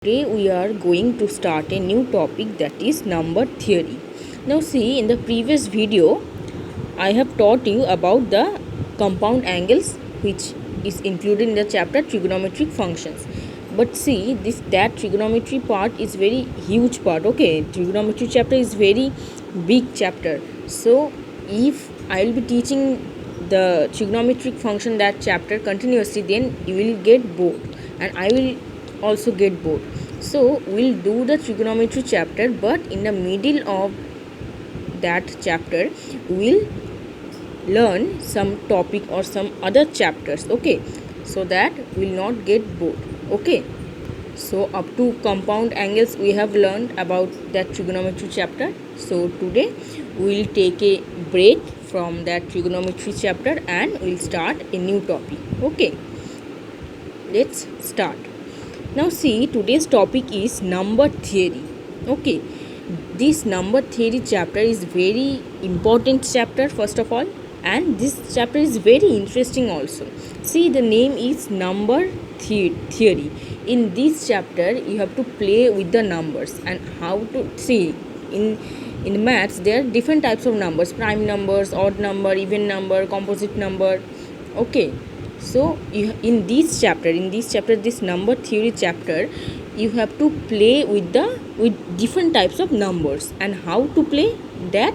Today we are going to start a new topic, that is number theory. Now see, in the previous video I have taught you about the compound angles which is included in the chapter trigonometric functions. But see, that trigonometry part is very huge part. Okay, trigonometry chapter is very big chapter. So if I will be teaching the trigonometric function that chapter continuously, then you will get bored and I will also get bored. So we'll do the trigonometry chapter, but in the middle of that chapter we'll learn some topic or some other chapters, okay, so that we'll not get bored. Okay, so up to compound angles we have learned about that trigonometry chapter. So today we'll take a break from that trigonometry chapter and we'll start a new topic. Okay, let's start. Now see, today's topic is number theory. Okay, this number theory chapter is very important chapter first of all, and this chapter is very interesting also. See, the name is number theory. In this chapter you have to play with the numbers and how to see in maths there are different types of numbers: prime numbers, odd number, even number, composite number. Okay, so in this chapter, this number theory chapter, you have to play with different types of numbers, and how to play that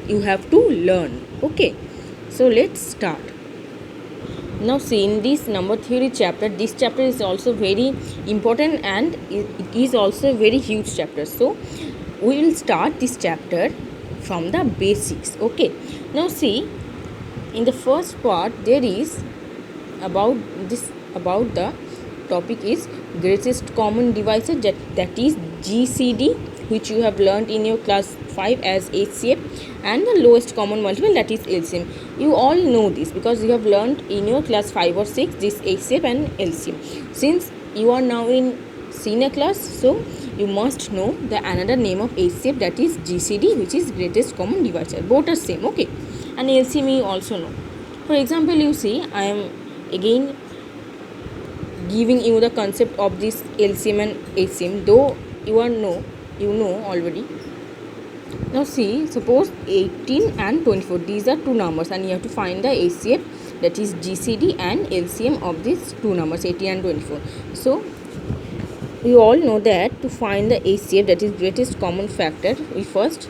you have to learn. Okay, so let's start. Now see, in this number theory chapter, this chapter is also very important and it is also a very huge chapter. So we will start this chapter from the basics. Okay, now see, in the first part there is about the topic is greatest common divisor, that is GCD, which you have learned in your class 5 as HCF, and the lowest common multiple, that is LCM. You all know this because you have learned in your class 5 or 6 this HCF and LCM. Since you are now in senior class, so you must know the another name of HCF, that is GCD, which is greatest common divisor. Both are same. Okay, and LCM you also know. For example, you see, I am again giving you the concept of this LCM and HCM, though you know already. Now see, suppose 18 and 24, these are two numbers and you have to find the HCF, that is GCD, and LCM of these two numbers 18 and 24. So you all know that to find the HCF, that is greatest common factor, we first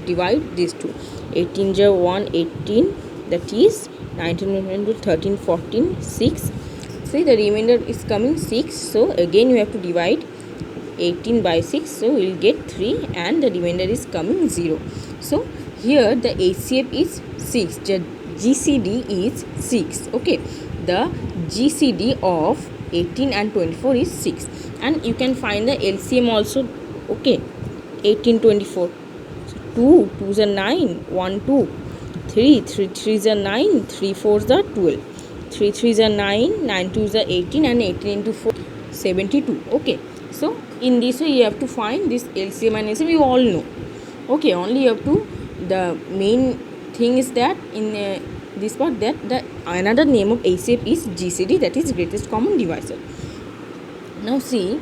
divide these two. 18 × 1 18, that is 19, 13, 14, 6. See, the remainder is coming 6. So again you have to divide 18 by 6. So we will get 3 and the remainder is coming 0. So here the HCF is 6. The GCD is 6. Okay, the GCD of 18 and 24 is 6. And you can find the LCM also. Okay, 18, 24. So 2, 2s are 9, 1, 2. 3, 3s are 9, 3, 4s are 12. 3, 3s are 9, 9, 2s are 18, and 18 into 4, 72. Okay, so in this way you have to find this LCM and LCM, you all know. Okay, only you have to, the main thing is that in this part, that the another name of HCF is GCD, that is greatest common divisor. Now see,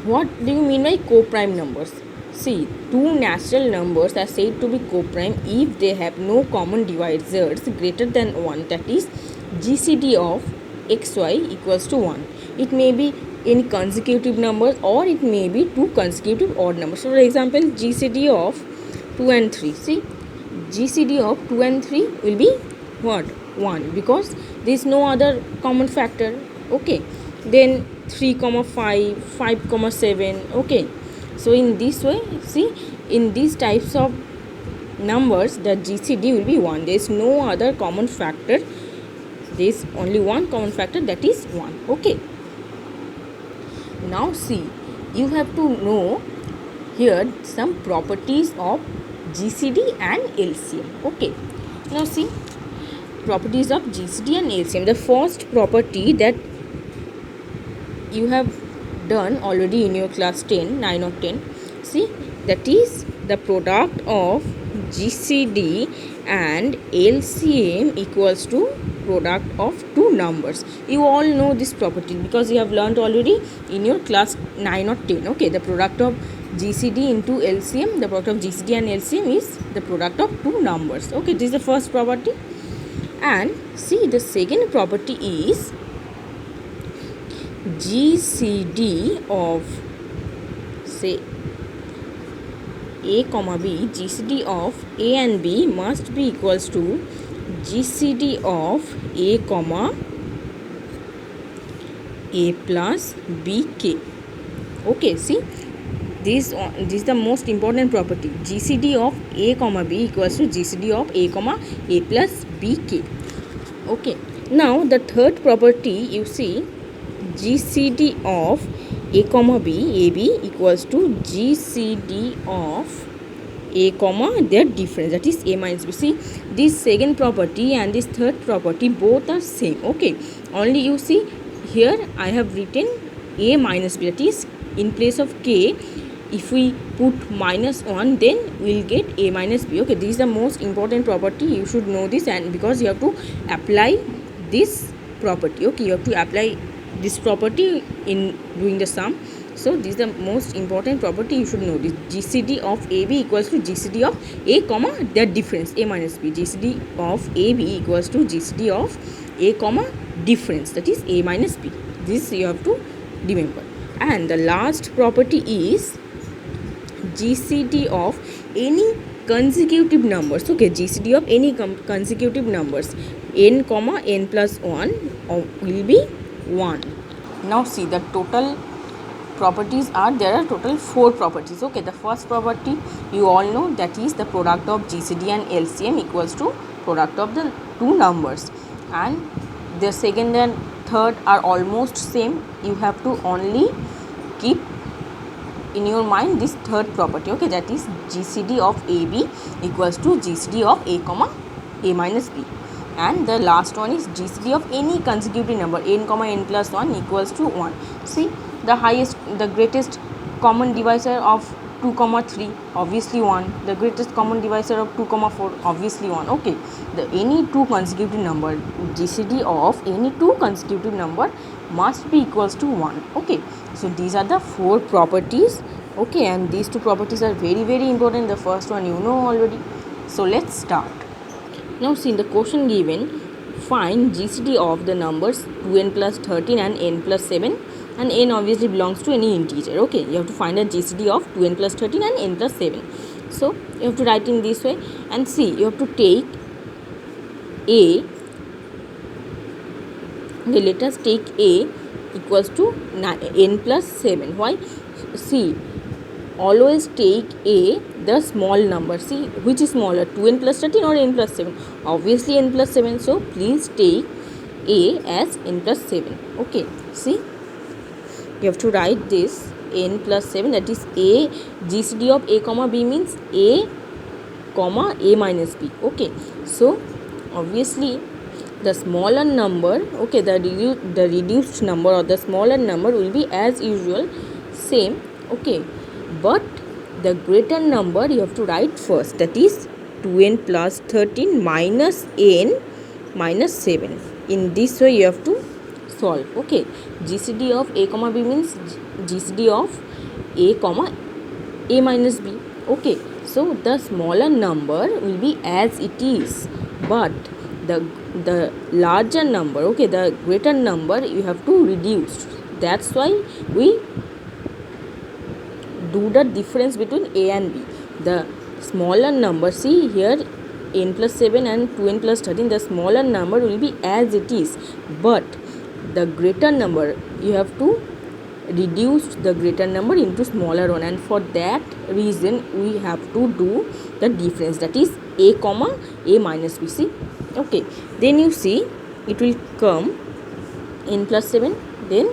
what do you mean by co-prime numbers? See, two natural numbers are said to be co-prime if they have no common divisors greater than 1, that is GCD of xy equals to 1. It may be any consecutive numbers or it may be two consecutive odd numbers. So for example, GCD of 2 and 3. See, GCD of 2 and 3 will be what? 1, because there is no other common factor. Okay, then 3, 5, 5, 7. Okay, so in this way, see, in these types of numbers the GCD will be 1. There is no other common factor. There is only one common factor, that is 1. Okay, now see, you have to know here some properties of GCD and LCM. Okay, now see, properties of GCD and LCM. The first property that you have done already in your class 10, 9 or 10. See, that is the product of GCD and LCM equals to product of two numbers. You all know this property because you have learned already in your class 9 or 10. Okay, the product of GCD into LCM, the product of GCD and LCM is the product of two numbers. Okay, this is the first property. And see, the second property is GCD of, say, A comma B, GCD of A and B must be equals to GCD of A comma A plus BK. Okay, see, this is the most important property. GCD of A comma B equals to GCD of A comma A plus BK. Okay, now the third property, you see, GCD of A comma B, AB equals to GCD of A comma their difference, that is A minus B. See, this second property and this third property both are same. Okay, only you see here I have written A minus B, that is in place of K if we put -1 then we will get A minus B. Okay, this is the most important property, you should know this, and because you have to apply this property. Okay, you have to apply this property in doing the sum. So this is the most important property, you should know this. GCD of AB equals to GCD of A comma their difference, A minus B. GCD of AB equals to GCD of A comma difference, that is A minus B. This you have to remember. And the last property is GCD of any consecutive numbers. Okay, GCD of any consecutive numbers, n comma n plus 1 will be 1. Now see, the total properties are, there are total 4 properties. Okay, the first property you all know, that is the product of GCD and LCM equals to product of the two numbers, and the second and third are almost same. You have to only keep in your mind this third property. Okay, that is GCD of AB equals to GCD of A comma A minus B, and the last one is GCD of any consecutive number, n comma n plus 1 equals to 1. See, the greatest common divisor of 2 comma 3, obviously 1. The greatest common divisor of 2 comma 4, obviously 1. Okay, any two consecutive number, GCD of any two consecutive number must be equals to 1. Okay, so these are the 4 properties. Okay, and these two properties are very important. The first one you know already. So let's start. Now see, in the question given, find GCD of the numbers 2n plus 13 and n plus 7, and n obviously belongs to any integer. Okay, you have to find a GCD of 2n plus 13 and n plus 7. So you have to write in this way, and see, you have to take A. Okay, let us take A equals to n plus 7. Why? See, always take A, the small number. See, which is smaller, 2n plus 13 or n plus 7? Obviously n plus 7. So please take A as n plus 7. Okay, see, you have to write this n plus 7, that is A. GCD of A comma B means A comma A minus B. Okay, so obviously the smaller number, okay, the reduced number or the smaller number will be as usual same. Okay, but the greater number you have to write first, that is 2n plus 13 minus n minus 7. In this way you have to solve. Okay, GCD of A comma B means GCD of A comma A minus B. Okay, so the smaller number will be as it is, but the larger number, okay, the greater number you have to reduce. That's why we do the difference between A and B. The smaller number, see here, n plus 7 and 2n plus 13, the smaller number will be as it is, but the greater number you have to reduce the greater number into smaller one, and for that reason we have to do the difference, that is A comma A minus B. See, okay, then you see it will come n plus 7, then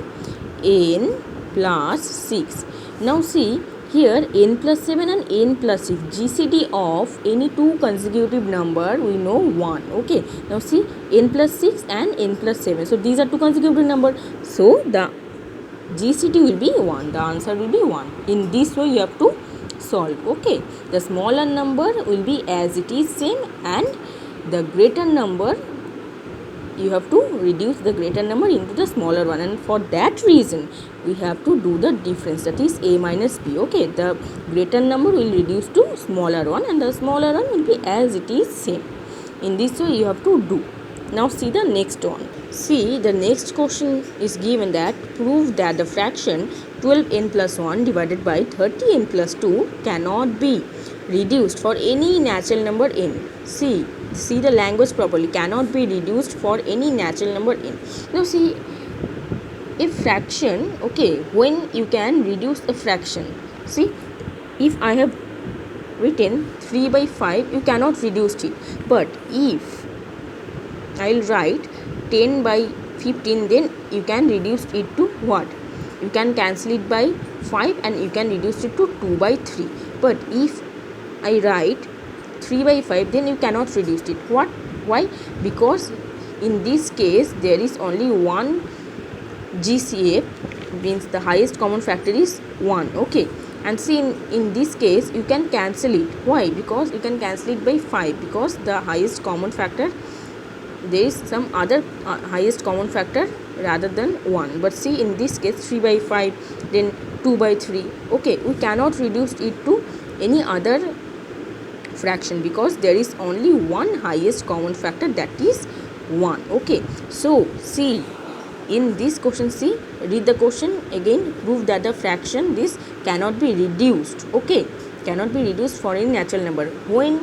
n plus 6. Now see here, n plus 7 and n plus 6, GCD of any two consecutive number we know 1. Okay, now see, n plus 6 and n plus 7, so these are two consecutive number, so the GCD will be 1, the answer will be 1. In this way you have to solve. Okay, the smaller number will be as it is same, and the greater number you have to reduce the greater number into the smaller one, and for that reason we have to do the difference, that is a minus b. Okay, the greater number will reduce to smaller one and the smaller one will be as it is same. In this way you have to do. Now see the next one. See, the next question is given that prove that the fraction 12n plus 1 divided by 30n plus 2 cannot be reduced for any natural number n. See the language properly, cannot be reduced for any natural number n. Now see, a fraction, okay, when you can reduce a fraction, see, if I have written 3 by 5, you cannot reduce it, but if I'll write 10 by 15, then you can reduce it to what? You can cancel it by 5 and you can reduce it to 2 by 3. But if I write 3 by 5, then you cannot reduce it. What? Why? Because in this case there is only one GCF, means the highest common factor is 1. Okay, and see, in this case you can cancel it. Why? Because you can cancel it by 5, because the highest common factor, there is some other highest common factor rather than 1. But see, in this case 3 by 5, then 2 by 3. Okay, we cannot reduce it to any other fraction because there is only one highest common factor, that is 1. Okay, so see, in this question, see, read the question again. Prove that the fraction this cannot be reduced. Okay, cannot be reduced for any natural number. When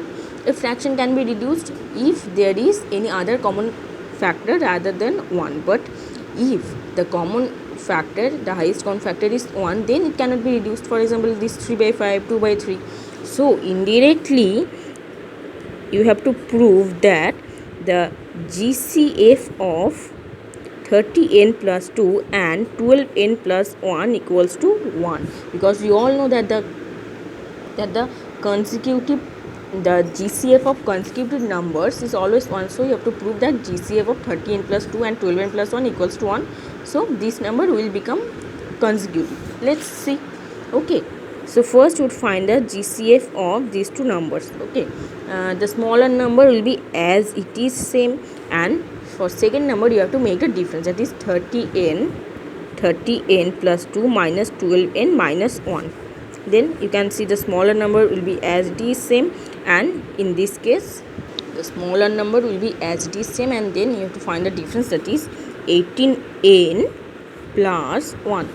a fraction can be reduced? If there is any other common factor rather than 1. But if the common factor, the highest common factor is 1, then it cannot be reduced. For example, this 3 by 5, 2 by 3. So indirectly you have to prove that the GCF of 30n plus 2 and 12n plus 1 equals to 1, because you all know that the GCF of consecutive numbers is always 1. So you have to prove that GCF of 30n plus 2 and 12n plus 1 equals to 1. So this number will become consecutive. Let's see. Okay, so first we would find the GCF of these two numbers. Okay, the smaller number will be as it is same, and for second number you have to make the difference, that is 30n plus 2 minus 12n minus 1. Then you can see the smaller number will be as it is same, and in this case the smaller number will be as it is same, and then you have to find the difference, that is 18n plus 1.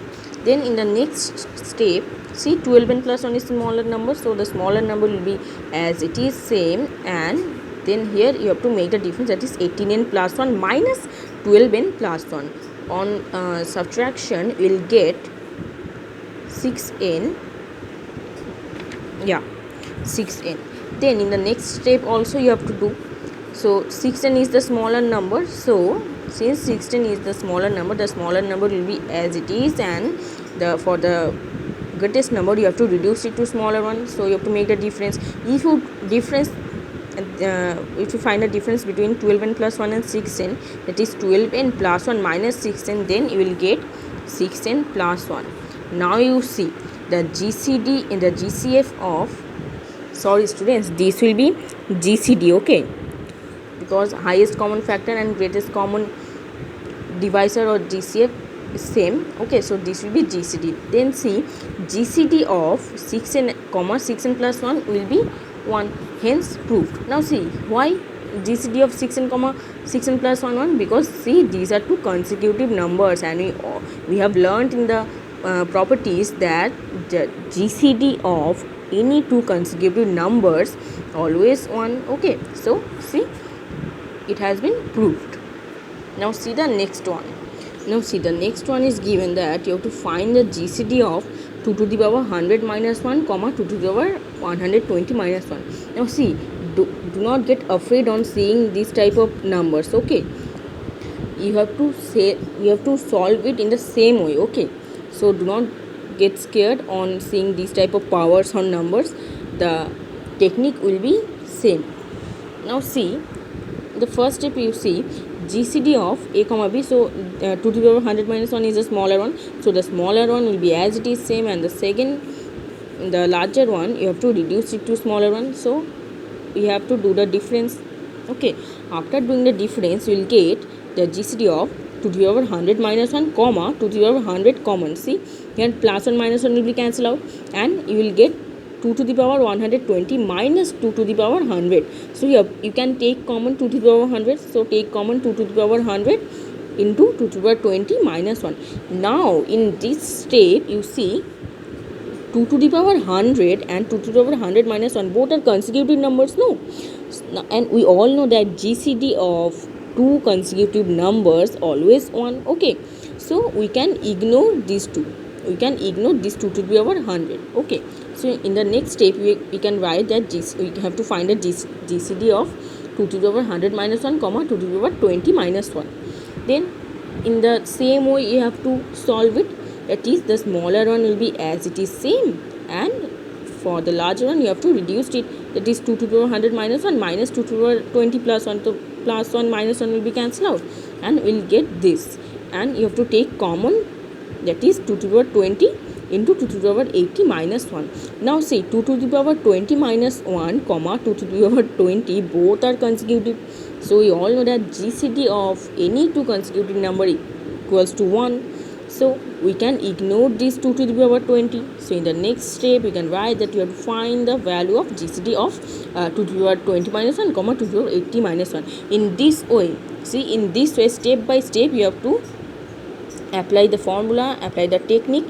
Then in the next step, see, 12n plus 1 is smaller number, so the smaller number will be as it is same, and then here you have to make the difference, that is 18n plus 1 minus 12n plus 1. On subtraction we will get 6n. Yeah, 6n. Then in the next step also you have to do. So 6n is the smaller number, so since 6n is the smaller number will be as it is, and for the greatest number you have to reduce it to smaller one, so you have to make the difference. If you find a difference between 12n plus 1 and 6n, that is 12n plus 1 minus 6n, then you will get 6n plus 1. Now you see the GCD in the GCF of, sorry students, this will be GCD, okay, because highest common factor and greatest common divisor or GCF is same. Okay, so this will be GCD. Then see, GCD of 6n plus 1 will be 1, hence proved. Now see, why GCD of 6n plus 1, because see, these are two consecutive numbers, and we have learnt in the properties that the GCD of any two consecutive numbers always 1. Okay, so see, it has been proved. Now see the next one. Now see, the next one is given that you have to find the GCD of 2 to the power 100 minus 1, 2 to the power 120 minus 1. Now see, do not get afraid on seeing this type of numbers. Okay, you have to solve it in the same way. Okay, so do not get scared on seeing these type of powers on numbers. The technique will be same. Now see, the first step you see GCD of a comma b, so 2 to the power 100 minus 1 is a smaller one, so the smaller one will be as it is same, and the larger one you have to reduce it to smaller one, so you have to do the difference. Okay, after doing the difference you will get the GCD of 2 to the power 100 minus 1 comma 2 to the power 100 common. See, here plus 1 minus 1 will be cancelled out, and you will get 2 to the power 120 minus 2 to the power 100. So you can take common 2 to the power 100. So take common 2 to the power 100 into 2 to the power 20 minus 1. Now in this step you see 2 to the power 100 and 2 to the power 100 minus 1 both are consecutive numbers, no? And we all know that GCD of two consecutive numbers always 1. Okay, so we can ignore these two. We can ignore this 2 to the power 100. Okay, so in the next step we can write that we have to find a GCD of 2 to the power 100 minus 1 comma 2 to the power 20 minus 1. Then in the same way you have to solve it, that is the smaller one will be as it is same, and for the larger one you have to reduce it, that is 2 to the power 100 minus 1 minus 2 to the power 20 plus 1, so plus 1 minus 1 will be cancelled out and we'll get this, and you have to take common, that is 2 to the power 20 into 2 to the power 80 minus 1. Now see 2 to the power 20 minus 1 comma 2 to the power 20 both are consecutive, so we all know that GCD of any two consecutive number equals to 1. So we can ignore this 2 to the power 20. So in the next step, you can write that you have to find the value of GCD of 2 to the power 20 minus 1, comma 2 to the power 80 minus 1. In this way, see, in this way, step by step, you have to apply the formula, apply the technique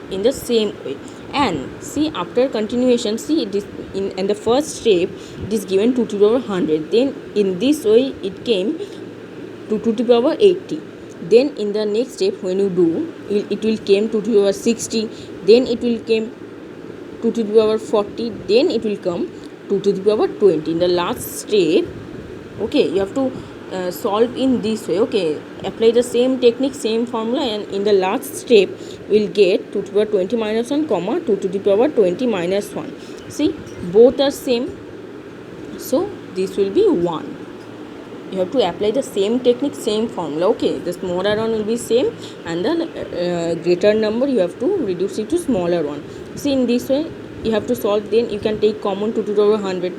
in the same way. And see, after continuation, see, this in the first step, it is given 2 to the power 100. Then in this way, it came to 2 to the power 80. Then in the next step when you do, it will came 2 to the power 60, then it will came 2 to the power 40, then it will come 2 to the power 20. In the last step, okay, you have to solve in this way. Okay, apply the same technique, same formula, and in the last step we'll get 2 to the power 20 minus 1 comma 2 to the power 20 minus 1. See, both are same, so this will be 1. You have to apply the same technique, same formula. Okay, the smaller one will be same, and the greater number you have to reduce it to smaller one. See, in this way you have to solve. Then you can take common 2 to the power 100.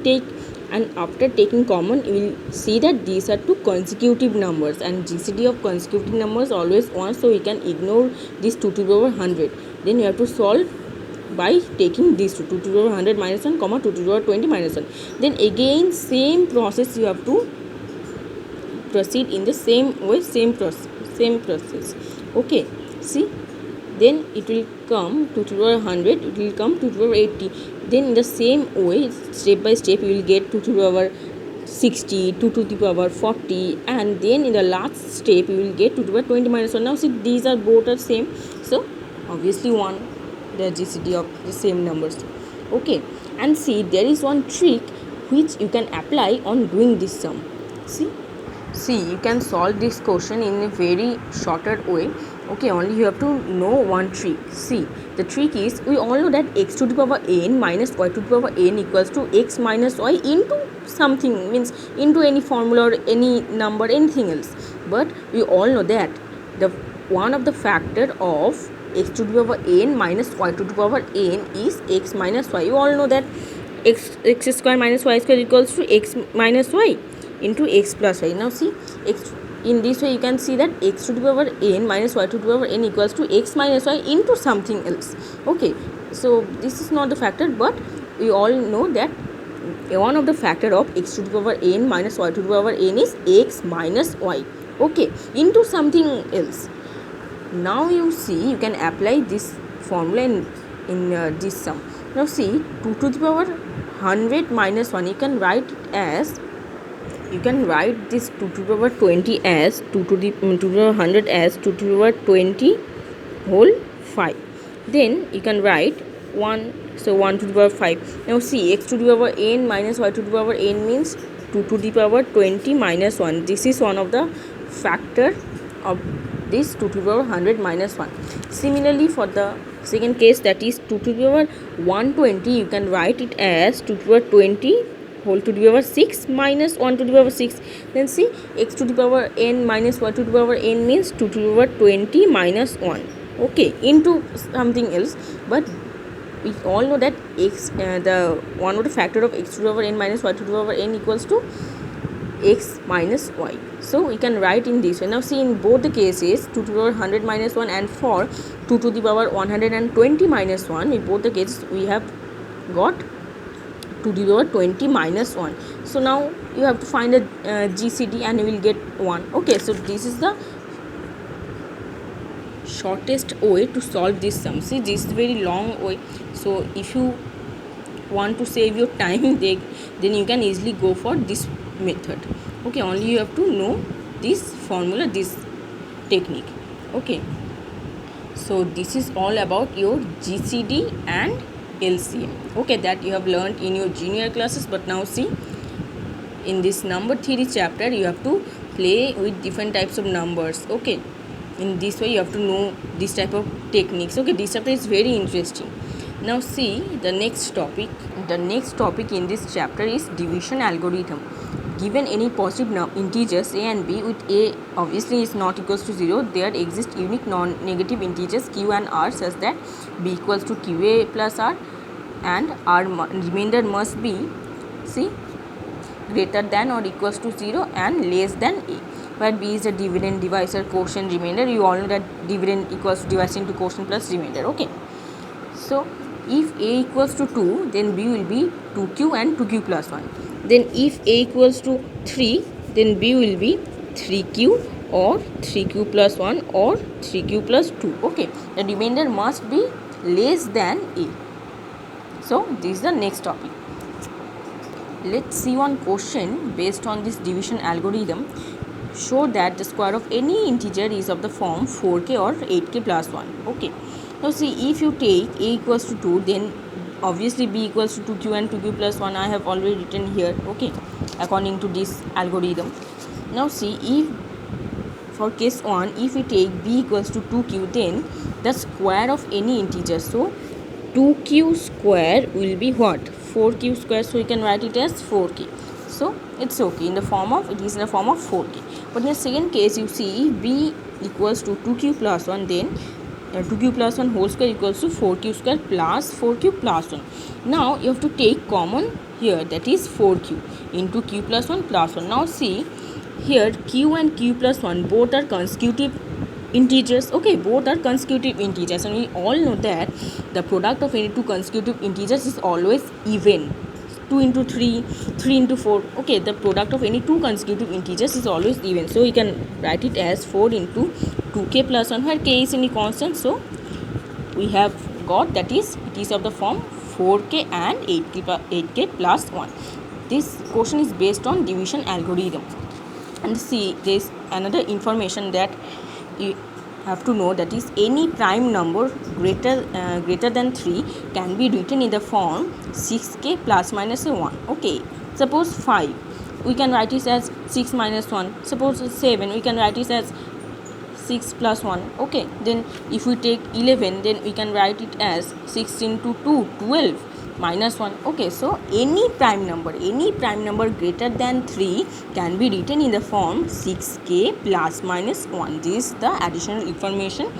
Take, and after taking common you will see that these are two consecutive numbers, and GCD of consecutive numbers always 1, so we can ignore this 2 to the power 100. Then you have to solve by taking these 2 to the power 100 minus 1 comma 2 to the power 20 minus 1. Then again same process you have to proceed in the same way, same process. Okay, see, then it will come 2 to the power 100, it will come 2 to the power 80. Then in the same way, step by step, you will get 2 to the power 60, 2 to the power 40, and then in the last step you will get 2 to the power 20 minus 1. Now see, these are both are same, so obviously 1, the GCD of the same numbers. Okay, and see, there is one trick which you can apply on doing this sum. See, you can solve this question in a very shorter way. Okay, only you have to know one trick. See, the trick is, we all know that x to the power n minus y to the power n equals to x minus y into something, means into any formula or any number, anything else. But we all know that the one of the factor of x to the power n minus y to the power n is x minus y. You all know that x square minus y square equals to x minus y into x plus y. Now see, x, in this way you can see that x to the power n minus y to the power n equals to x minus y into something else. Okay, so this is not the factor, but we all know that one of the factor of x to the power n minus y to the power n is x minus y. Okay, into something else. Now you see, you can apply this formula in this sum. Now see, 2 to the power 100 minus 1, you can write it as, you can write this 2 to the power 20 as 2 to the power 100 as 2 to the power 20 whole 5. Then you can write 1, so 1 to the power 5. Now see, x to the power n minus y to the power n means 2 to the power 20 minus 1. This is one of the factor of this 2 to the power 100 minus 1. Similarly, for the second case, that is 2 to the power 120, you can write it as 2 to the power 20 whole to the power 6 minus 1 to the power 6. Then see, x to the power n minus y to the power n means 2 to the power 20 minus 1. Okay, into something else, but we all know that x, the one of the factor of x to the power n minus y to the power n equals to x minus y. So we can write in this way. Now see, in both the cases, 2 to the power 100 minus 1 and for 2 to the power 120 minus 1, in both the cases we have got 2 to the power 20 minus 1. So now you have to find a GCD and you will get 1. Okay, so this is the shortest way to solve this sum. See, this is very long way. So if you want to save your time, then you can easily go for this method. Okay, only you have to know this formula, this technique. Okay, so this is all about your GCD and LCM. Okay, that you have learned in your junior classes. But now see, in this number theory chapter, you have to play with different types of numbers. Okay, in this way you have to know this type of techniques. Okay, this chapter is very interesting. Now see the next topic. The next topic in this chapter is division algorithm. Given any positive integers a and b, with a obviously is not equals to 0, there exist unique non-negative integers q and r such that b equals to qa plus r and r remainder must be, see, greater than or equals to 0 and less than a, where b is the dividend, divisor, quotient, remainder. You all know that dividend equals to divisor into quotient plus remainder. Okay, so if a equals to 2, then b will be 2q and 2q plus 1. Then if a equals to 3, then b will be 3q or 3q plus 1 or 3q plus 2. Okay, the remainder must be less than a. So this is the next topic. Let's see one question based on this division algorithm. Show that the square of any integer is of the form 4k or 8k plus 1. Okay, now see, if you take a equals to 2, then obviously b equals to 2q and 2q plus 1. I have already written here. Okay, according to this algorithm. Now see, if for case 1, if we take b equals to 2q, then the square of any integer, so 2q square will be what? 4q square. So you can write it as 4k. So it's okay, in the form of, it is in the form of 4k. But in the second case, you see, if b equals to 2q plus 1, then 2q plus 1 whole square equals to 4q square plus 4q plus 1. Now you have to take common here, that is 4q into q plus 1 plus 1. Now see, here q and q plus 1 both are consecutive integers. Okay, both are consecutive integers, and we all know that the product of any two consecutive integers is always even. 2 into 3, 3 into 4. Okay, the product of any two consecutive integers is always even. So we can write it as 4 into 2k plus 1, where k is any constant. So we have got, that is, it is of the form 4k and 8k plus 1. This question is based on division algorithm. And see, there is another information that you have to know, that is, any prime number greater than 3 can be written in the form 6k plus minus 1. Okay, suppose 5, we can write it as 6 minus 1. Suppose 7, we can write it as 6 plus 1. Okay, then if we take 11, then we can write it as 6 into 2, 12 minus 1. Okay, so any prime number greater than 3 can be written in the form 6k plus minus 1. This is the additional information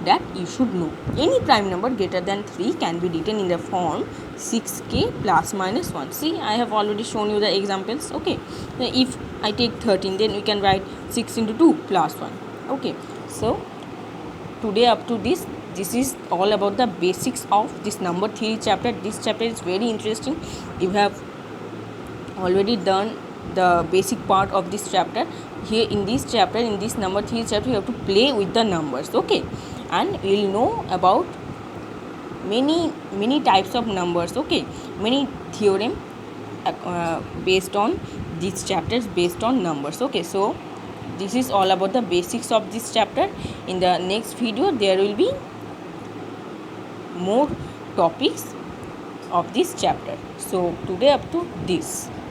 that you should know. Any prime number greater than 3 can be written in the form 6k plus minus 1. See, I have already shown you the examples. Okay, if I take 13, then we can write 6 into 2 plus 1. Okay, so today up to this is all about the basics of this number theory chapter. This chapter is very interesting. You have already done the basic part of this chapter. Here in this chapter, in this number theory chapter, you have to play with the numbers. Okay, and you will know about many types of numbers. Okay, many theorem based on these chapters, based on numbers. Okay, so this is all about the basics of this chapter. In the next video, there will be more topics of this chapter. So today up to this.